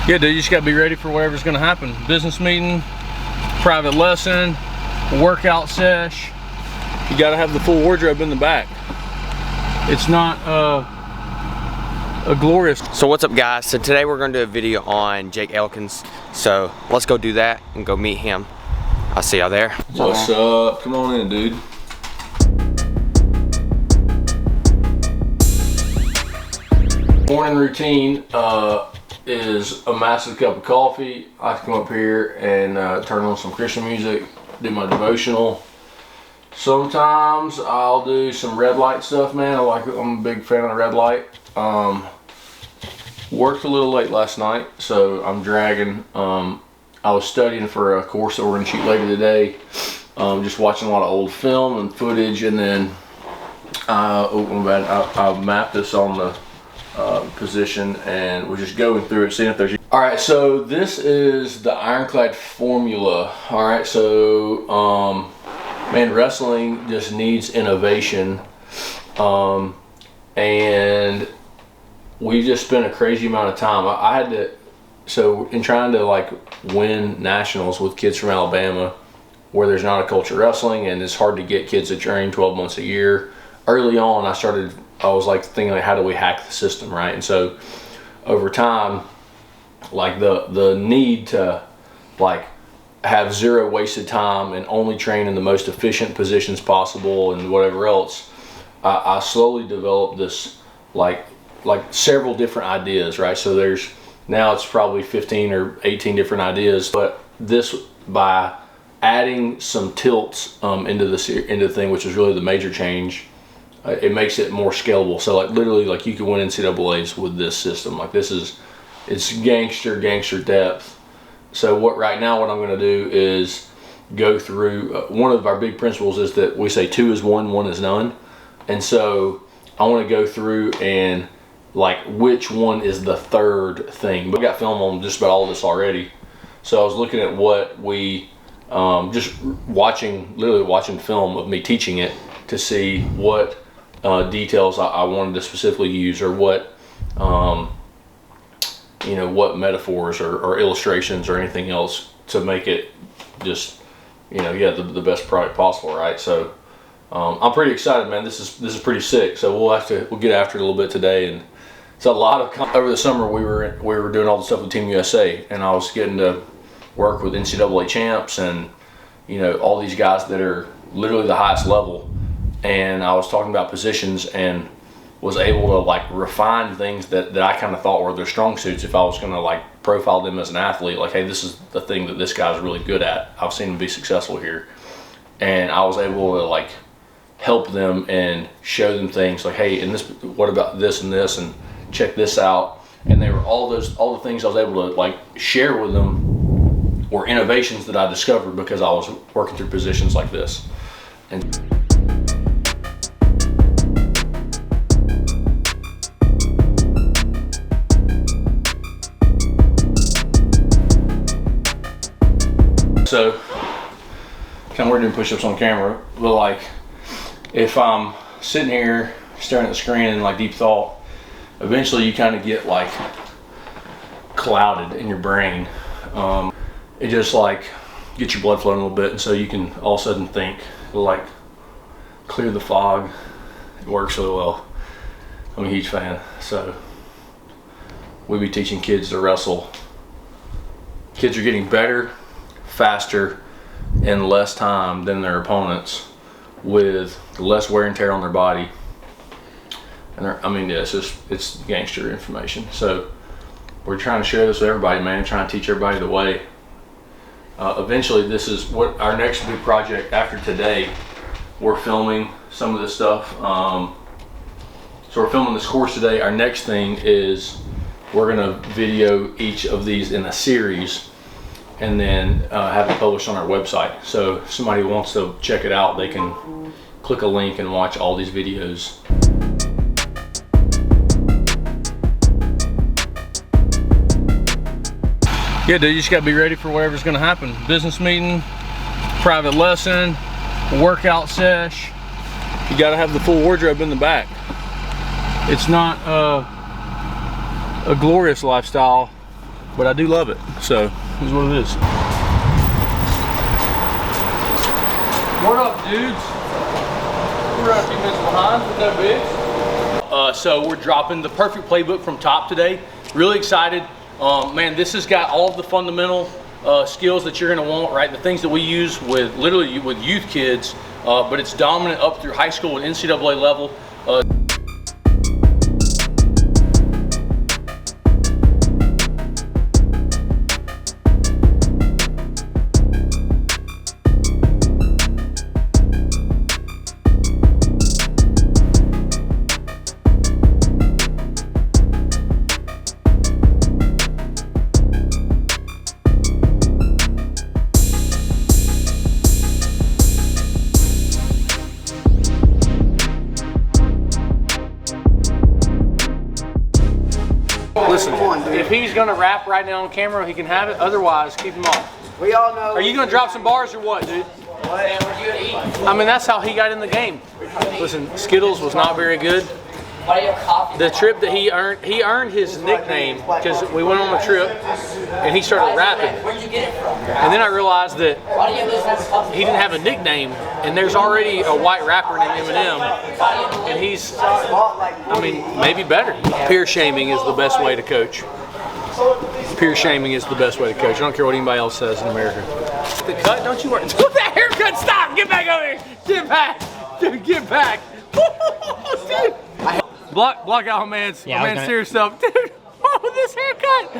Yeah, dude, you just gotta be ready for whatever's gonna happen. Business meeting, private lesson, workout sesh. You gotta have the full wardrobe in the back. It's not a glorious. So what's up, guys? So today we're gonna do a video on Jake Elkins. So let's go do that and go meet him. I'll see y'all there. What's up? Come on in, dude. Morning routine is a massive cup of coffee. I come up here and turn on some Christian music, do my devotional. Sometimes I'll do some red light stuff, man. I'm a big fan of the red light. Worked a little late last night, so I'm dragging. I was studying for a course that we're gonna shoot later today. Just watching a lot of old film and footage, and then I mapped this on the position, and we're just going through it, seeing if there's. All right, so this is the ironclad formula. All right, so man, wrestling just needs innovation, and we just spent a crazy amount of time. I had to, so in trying to like win nationals with kids from Alabama, where there's not a culture of wrestling and it's hard to get kids to train 12 months a year. Early on, I was like thinking, like, how do we hack the system, right? And so over time, like the need to like have zero wasted time and only train in the most efficient positions possible and whatever else, I slowly developed this like several different ideas, right? So there's now it's probably 15 or 18 different ideas, but this, by adding some tilts into the thing, which is really the major change, it makes it more scalable. So like literally, like you can win NCAAs with this system. Like it's gangster depth. So right now what I'm going to do is go through one of our big principles is that we say 2 is 1, 1 is none, and so I want to go through and like which one is the third thing. We got film on just about all this already, so I was looking at what we just literally watching film of me teaching it to see what details I wanted to specifically use, or what what metaphors or illustrations or anything else to make it just the best product possible, right? So I'm pretty excited, man. This is pretty sick. So we'll get after it a little bit today. And it's a lot of over the summer we were doing all the stuff with Team USA, and I was getting to work with NCAA champs and all these guys that are literally the highest level. And I was talking about positions and was able to like refine things that I kind of thought were their strong suits. If I was going to like profile them as an athlete, like, hey, this is the thing that this guy's really good at. I've seen him be successful here. And I was able to like help them and show them things like, hey, and this, what about this and this, and check this out. And they were all the things I was able to like share with them were innovations that I discovered because I was working through positions like this. And so, kind of we're doing push-ups on camera, but like if I'm sitting here staring at the screen in like deep thought, eventually you kind of get like clouded in your brain. It just like gets your blood flowing a little bit, and so you can all of a sudden think. It'll like clear the fog. It works really well. I'm a huge fan. So we be teaching kids to wrestle. Kids are getting better, faster, in less time than their opponents, with less wear and tear on their body. And it's gangster information. So we're trying to share this with everybody, man. Trying to teach everybody the way. Eventually, this is what our next big project after today. We're filming some of this stuff. So we're filming this course today. Our next thing is we're gonna video each of these in a series, and then have it published on our website. So if somebody wants to check it out, they can click a link and watch all these videos. Yeah, dude, you just gotta be ready for whatever's gonna happen. Business meeting, private lesson, workout sesh. You gotta have the full wardrobe in the back. It's not a glorious lifestyle but I do love it. So here's what it is. What up, dudes? We're a few minutes behind with no bigs. So we're dropping the perfect playbook from Top today. Really excited. Man, this has got all of the fundamental skills that you're gonna want, right? The things that we use with literally with youth kids, but it's dominant up through high school and NCAA level. Listen, if he's gonna rap right now on camera, he can have it. Otherwise, keep him off. We all know. Are you gonna drop some bars or what, dude? I mean, that's how he got in the game. Listen, Skittles was not very good. The trip that he earned his nickname because we went on a trip and he started rapping. Where'd you get it from? And then I realized that he didn't have a nickname, and there's already a white rapper named Eminem, and he's, I mean, maybe better. Peer shaming is the best way to coach. Peer shaming is the best way to coach. I don't care what anybody else says in America. The cut, don't you worry. That haircut, stop! Get back over here! Get back! Dude, get back! Dude. Block out my man's serious stuff. Dude, oh, this haircut!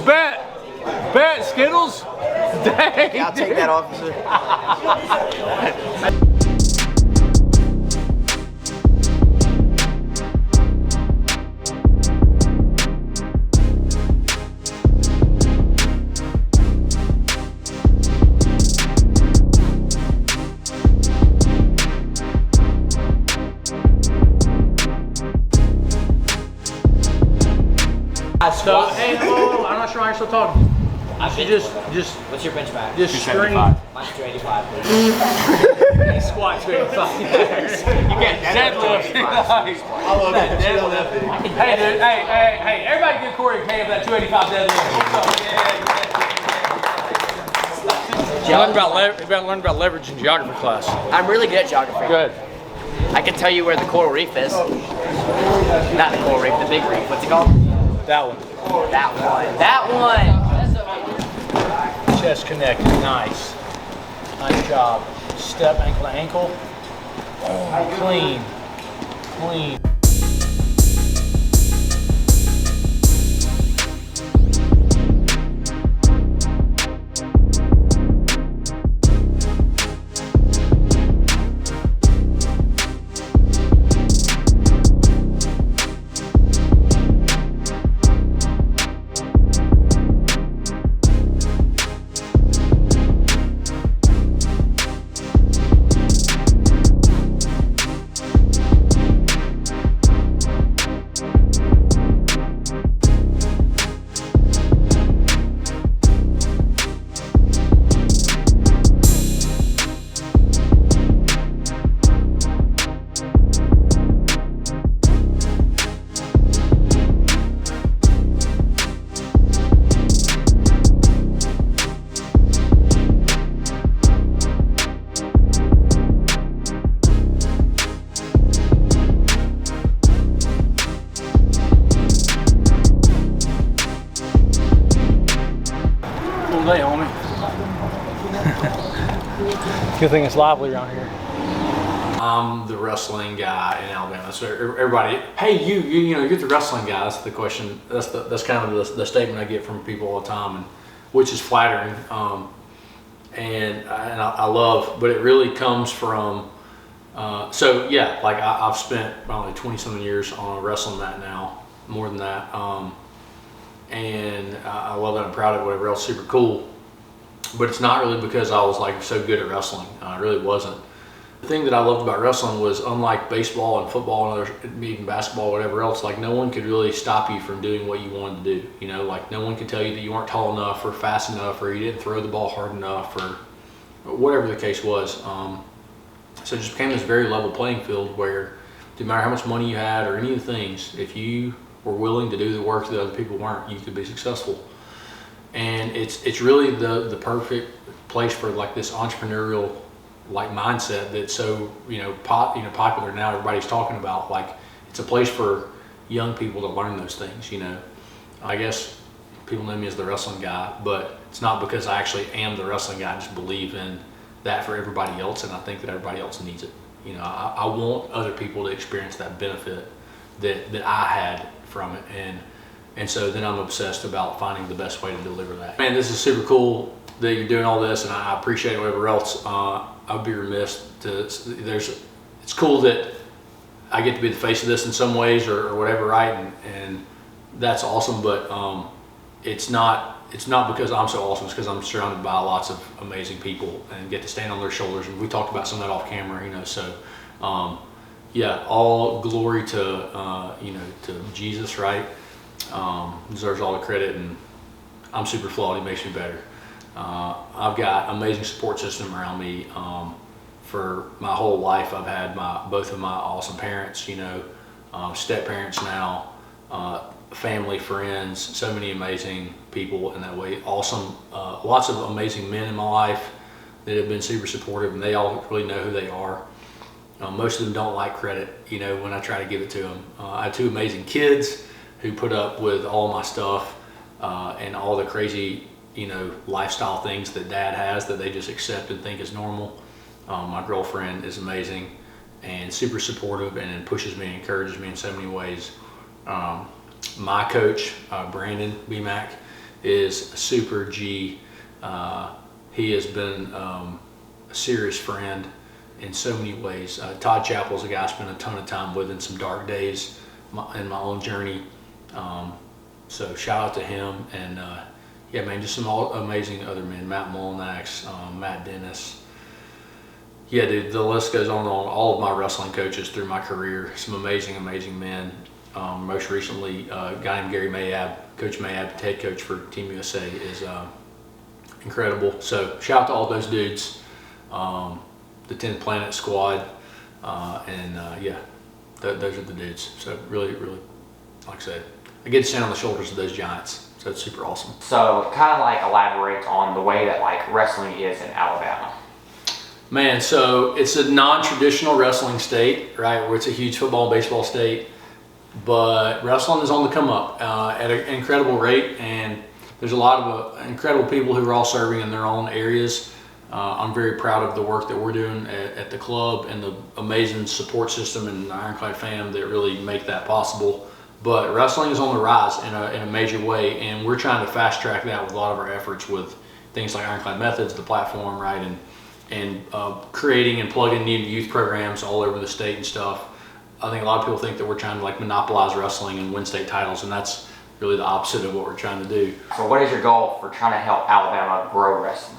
Bet, Skittles? Dang, I'll take that, officer. So, hey, whoa, I'm not sure why you're still talking. I should just. What's your bench max? Just scream. Mine's 285. Squat 285. You can't deadlift. I love that deadlift. Hey, dude, hey, everybody give Corey a hand for that 285 deadlift. You learned about leverage in geography class. I'm really good at geography. Good. I can tell you where the coral reef is. Not the coral reef, the big reef. What's it called? That one. That one. Chest connected. Nice. Nice job. Step ankle to ankle. Oh, clean. Day, homie. Good thing it's lively around here. I'm the wrestling guy in Alabama. So everybody, hey, you know, you're the wrestling guy. That's the question. That's kind of the statement I get from people all the time, and which is flattering. And I love, but it really comes from. So yeah, like I've spent probably 20-something years on a wrestling mat now, more than that. And I love that. I'm proud of it, whatever else, super cool. But it's not really because I was like so good at wrestling. I really wasn't. The thing that I loved about wrestling was, unlike baseball and football and even basketball, whatever else, like no one could really stop you from doing what you wanted to do. You know, like no one could tell you that you weren't tall enough or fast enough or you didn't throw the ball hard enough or whatever the case was. So it just became this very level playing field where no matter how much money you had or any of the things, if you were willing to do the work that other people weren't, you could be successful. and it's really the perfect place for like this entrepreneurial like mindset that's so popular now. Everybody's talking about, like, it's a place for young people to learn those things. I guess people know me as the wrestling guy, but it's not because I actually am the wrestling guy. I just believe in that for everybody else, and I think that everybody else needs it. I want other people to experience that benefit that I had from it, and so then I'm obsessed about finding the best way to deliver that. Man, this is super cool that you're doing all this, and I appreciate whatever else. I'd be remiss it's cool that I get to be the face of this in some ways or whatever, right? And that's awesome, but it's not because I'm so awesome. It's because I'm surrounded by lots of amazing people and get to stand on their shoulders. And we talked about some of that off camera, so yeah, all glory to to Jesus, right? Deserves all the credit, and I'm super flawed. He makes me better. I've got amazing support system around me. For my whole life, I've had both of my awesome parents, step parents now, family, friends, so many amazing people in that way. Awesome, lots of amazing men in my life that have been super supportive, and they all really know who they are. Most of them don't like credit, when I try to give it to them. I have two amazing kids who put up with all my stuff and all the crazy, lifestyle things that dad has that they just accept and think is normal. My girlfriend is amazing and super supportive and pushes me and encourages me in so many ways. My coach, Brandon BMAC, is a super G. He has been a serious friend in so many ways. Todd Chapel is a guy I spent a ton of time with in some dark days in my own journey. So shout out to him, and yeah, man, just some amazing other men. Matt Molinax, Matt Dennis. Yeah, dude, the list goes on and on. All of my wrestling coaches through my career, some amazing, amazing men. Most recently, a guy named Gary Mayab, Coach Mayab, head coach for Team USA, is incredible. So shout out to all those dudes, the 10 Planet Squad, and yeah, those are the dudes. So really, really, like I said, I get to stand on the shoulders of those giants. So it's super awesome. So kind of like elaborate on the way that like wrestling is in Alabama. Man, so it's a non-traditional wrestling state, right? Where it's a huge football, baseball state, but wrestling is on the come up at an incredible rate, and there's a lot of incredible people who are all serving in their own areas. I'm very proud of the work that we're doing at the club and the amazing support system and the Ironclad fam that really make that possible. But wrestling is on the rise in a major way, and we're trying to fast track that with a lot of our efforts with things like Ironclad Methods, the platform, right, and creating and plugging new youth programs all over the state and stuff. I think a lot of people think that we're trying to like monopolize wrestling and win state titles, and that's really the opposite of what we're trying to do. So what is your goal for trying to help Alabama grow wrestling?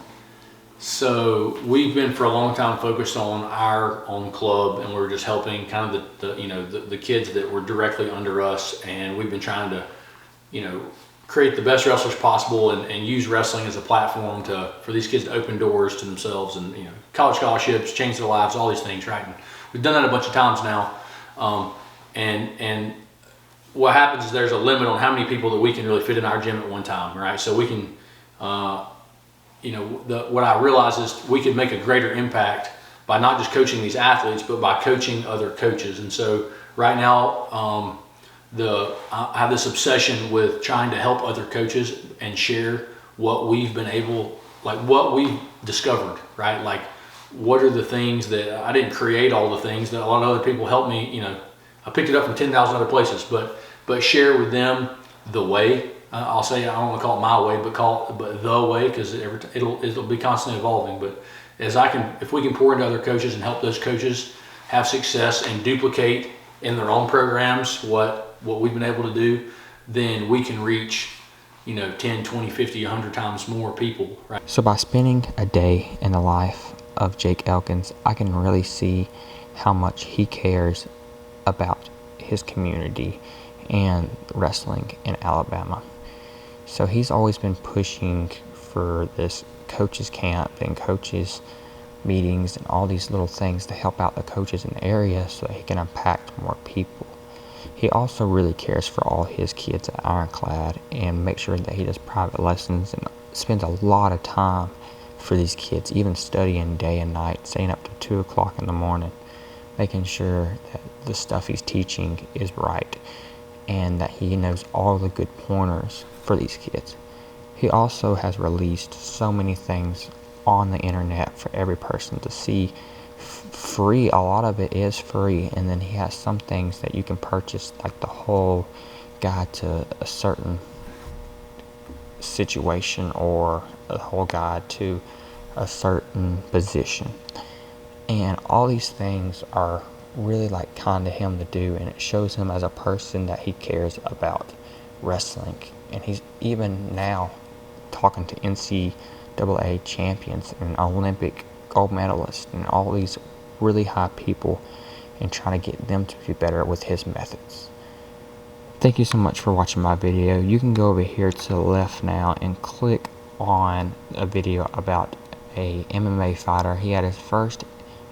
So we've been for a long time focused on our own club, and we're just helping kind of the kids that were directly under us, and we've been trying to create the best wrestlers possible and use wrestling as a platform for these kids to open doors to themselves and college scholarships, change their lives, all these things, right? And we've done that a bunch of times now, and what happens is there's a limit on how many people that we can really fit in our gym at one time, right? So we can what I realize is we could make a greater impact by not just coaching these athletes, but by coaching other coaches. And so right now, I have this obsession with trying to help other coaches and share what we've been what we've discovered, right? Like, what are the things that I didn't create, all the things that a lot of other people helped me, I picked it up from 10,000 other places, but share with them the way. I'll say, I don't want to call it my way, but the way, because it'll be constantly evolving. But if we can pour into other coaches and help those coaches have success and duplicate in their own programs what we've been able to do, then we can reach 10, 20, 50, 100 times more people, right? So by spending a day in the life of Jake Elkins, I can really see how much he cares about his community and wrestling in Alabama. So he's always been pushing for this coaches camp and coaches meetings and all these little things to help out the coaches in the area so that he can impact more people. He also really cares for all his kids at Ironclad and makes sure that he does private lessons and spends a lot of time for these kids, even studying day and night, staying up to 2 o'clock in the morning, making sure that the stuff he's teaching is right and that he knows all the good pointers for these kids. He also has released so many things on the internet for every person to see free. A lot of it is free, and then he has some things that you can purchase, like the whole guide to a certain situation or a whole guide to a certain position. And all these things are really like kind of him to do, and it shows him as a person that he cares about wrestling. And he's even now talking to NCAA champions and Olympic gold medalists and all these really high people and trying to get them to be better with his methods. Thank you so much for watching my video. You can go over here to the left now and click on a video about a MMA fighter. He had his first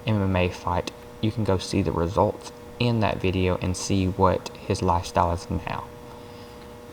MMA fight. You can go see the results in that video and see what his lifestyle is now.